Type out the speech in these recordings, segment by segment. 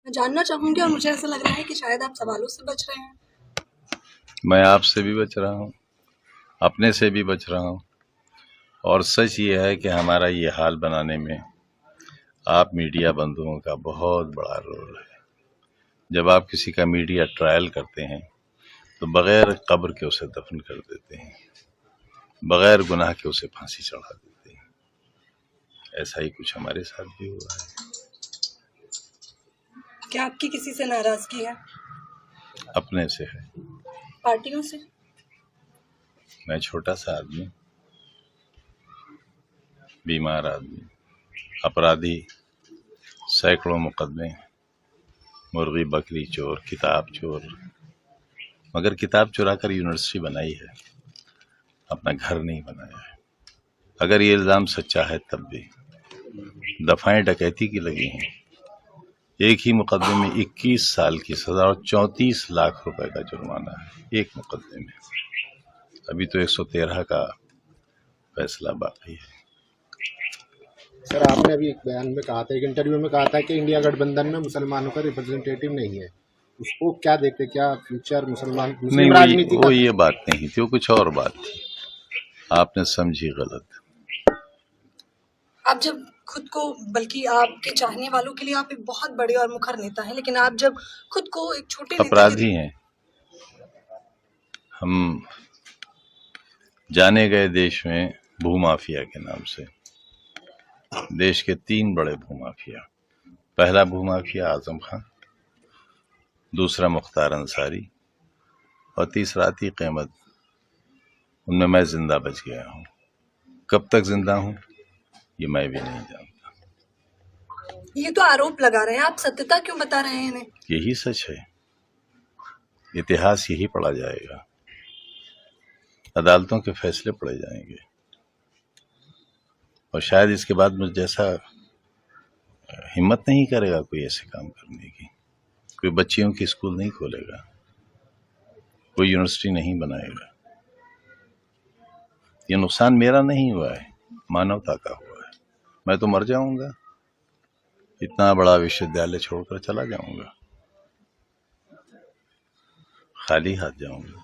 मैं जानना चाहूंगी और मुझे ऐसा लग रहा है कि शायद आप सवालों से बच रहे हैं। मैं आपसे भी बच रहा हूँ, अपने से भी बच रहा हूँ, और सच ये है कि हमारा ये हाल बनाने में आप मीडिया बंधुओं का बहुत बड़ा रोल है। जब आप किसी का मीडिया ट्रायल करते हैं तो बगैर कब्र के उसे दफन कर देते हैं, बगैर गुनाह के उसे फांसी चढ़ा देते हैं। ऐसा ही कुछ हमारे साथ भी हुआ है। क्या आपकी किसी से नाराजगी है? अपने से है। पार्टियों से? मैं छोटा सा आदमी, बीमार आदमी, अपराधी, सैकड़ों मुकदमे, मुर्गी बकरी चोर, किताब चोर, मगर किताब चुरा कर यूनिवर्सिटी बनाई है, अपना घर नहीं बनाया है। अगर ये इल्जाम सच्चा है तब भी दफाएं डकैती की लगी हैं। एक ही मुकदमे में 21 साल की सजा और 34 लाख रुपए का जुर्माना है, एक मुकदमे में। अभी तो 113 का फैसला बाकी है। सर, आपने अभी एक बयान में कहा था, एक इंटरव्यू में कहा था कि इंडिया गठबंधन में मुसलमानों का रिप्रेजेंटेटिव नहीं है। उसको क्या देखते, क्या फ्यूचर मुस्लिम राजनीति वो ये बात नहीं थी, वो कुछ और बात थी, आपने समझी गलत। आप जब खुद को, बल्कि आपके चाहने वालों के लिए आप एक बहुत बड़े और मुखर नेता हैं, लेकिन आप जब खुद को एक छोटे अपराधी हैं। हम जाने गए देश में भूमाफिया के नाम से, देश के 3 बड़े भूमाफिया। पहला भूमाफिया आजम खान, दूसरा मुख्तार अंसारी और तीसरा अतीक अहमद। उनमें मैं जिंदा बच गया हूँ। कब तक जिंदा हूँ ये मैं भी नहीं जानता। ये तो आरोप लगा रहे हैं, आप सत्यता क्यों बता रहे हैं इन्हें? यही सच है, इतिहास यही पढ़ा जाएगा, अदालतों के फैसले पढ़े जाएंगे, और शायद इसके बाद मुझ जैसा हिम्मत नहीं करेगा कोई ऐसे काम करने की। कोई बच्चियों की स्कूल नहीं खोलेगा, कोई यूनिवर्सिटी नहीं बनाएगा। ये नुकसान मेरा नहीं हुआ है, मानवता का हुआ है। मैं तो मर जाऊंगा, इतना बड़ा विश्वविद्यालय छोड़कर चला जाऊंगा, खाली हाथ जाऊंगा।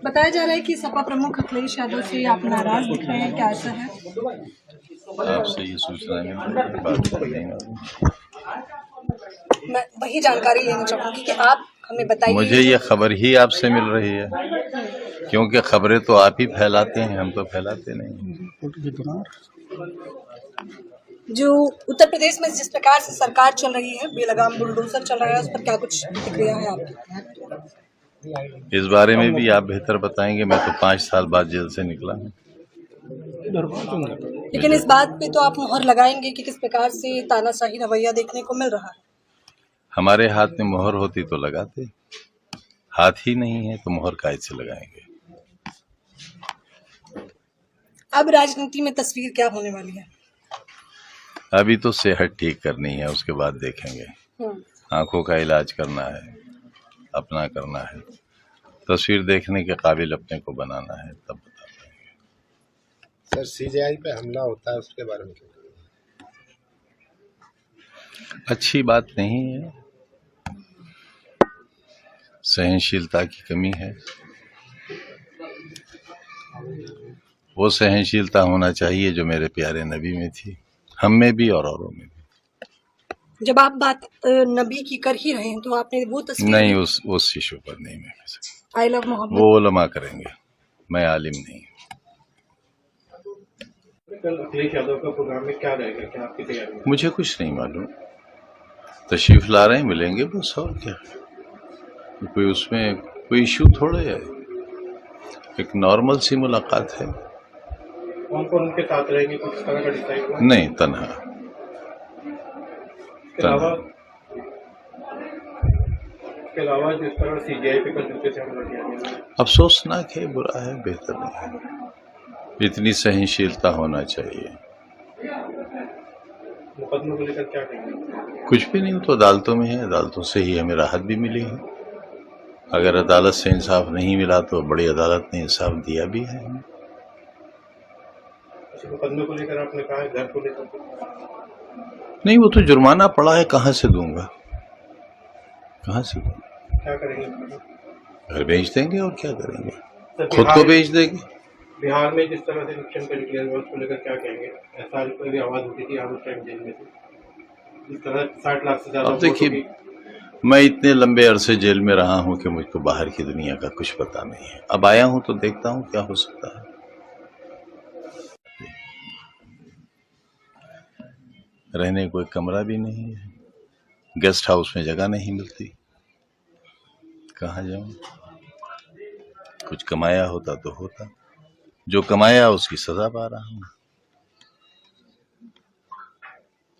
बताया जा रहा है कि सपा प्रमुख अखिलेश यादव से आप नाराज दिख रहे हैं, क्या ऐसा है? आपसे ये सूचना मिली, बात करने मैं वही जानकारी लेना चाहूंगी कि आप हमें बताइए। मुझे ये खबर ही आपसे मिल रही है, क्योंकि खबरें तो आप ही फैलाते हैं, हम तो फैलाते नहीं। जो उत्तर प्रदेश में जिस प्रकार से सरकार चल रही है, बेलगाम बुलडोजर चल रहा है, उस पर क्या कुछ प्रतिक्रिया है आपकी? इस बारे में भी आप बेहतर बताएंगे। मैं तो 5 साल बाद जेल से निकला हूँ। लेकिन इस बात पे तो आप मुहर लगाएंगे कि किस प्रकार से तानाशाही रवैया देखने को मिल रहा है। हमारे हाथ में मुहर होती तो लगाते, हाथ ही नहीं है तो मुहर काहे से लगाएंगे। अब राजनीति में तस्वीर क्या होने वाली है? अभी तो सेहत ठीक करनी है, उसके बाद देखेंगे। आंखों का इलाज करना है, अपना करना है, तस्वीर देखने के काबिल अपने को बनाना है, तब बता पाएंगे। सर, सीजेआई पे हमला होता है, उसके बारे में क्या? अच्छी बात नहीं है, सहनशीलता की कमी है। वो सहनशीलता होना चाहिए जो मेरे प्यारे नबी में थी, हम में भी और औरों में भी। जब आप बात नबी की कर ही रहे हैं तो आपने वो तस्वीर नहीं, उस इशू पर नहीं मैं कह सकता। आई लव मोहम्मद वो उलमा करेंगे, मैं आलिम नहीं। कल अखिलेश यादव का प्रोग्राम में क्या रहेगा, क्या आपकी तैयारी? मुझे कुछ नहीं मालूम, तशरीफ ला रहे हैं, मिलेंगे बस, और क्या। कोई उसमें कोई इशू थोड़े है, एक नॉर्मल सी मुलाकात है। कौन कौन उनके साथ रहेंगे, कुछ तरह का डिसाइड हुआ? नहीं, तन्हा। इसके अलावा जिस तरह सीजीआई पे कल जूते से हमला किया गया, अफसोसनाक है, बुरा है, बेहतर नहीं है। इतनी सहनशीलता होना चाहिए। मुकदमे को लेकर क्या कहेंगे? कुछ भी नहीं, तो अदालतों में है, अदालतों से ही हमें राहत भी मिली है। अगर अदालत से इंसाफ नहीं मिला तो बड़ी अदालत ने इंसाफ दिया भी है। किसी मुकदमे को लेकर आपने कहा है, घर को लेकर नहीं, वो तो जुर्माना पड़ा है, कहाँ से दूंगा, कहाँ से दूंगा? क्या करेंगे? घर बेच देंगे और क्या करेंगे, सर, खुद को बेच देंगे। बिहार में जिस तरह से इलेक्शन का डिक्लेयर हुआ उसको लेकर क्या कहेंगे? SR पर भी आवाज उठी थी, आप उस टाइम जेल में थे। जिस तरह 60 लाख से ज्यादा अब देखिए, वोटों की मैं इतने लंबे अरसे जेल में रहा हूं कि मुझको बाहर की दुनिया का कुछ पता नहीं है। अब आया हूं तो देखता हूं क्या हो सकता है। रहने को एक कमरा भी नहीं है, गेस्ट हाउस में जगह नहीं मिलती, कहाँ जाऊं? कुछ कमाया होता तो होता, जो कमाया उसकी सजा पा रहा हूं।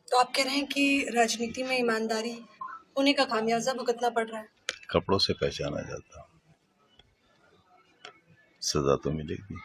तो आप कह रहे हैं कि राजनीति में ईमानदारी होने का खामियाजा भुगतना पड़ रहा है। कपड़ों से पहचाना जाता, सजा तो मिलेगी।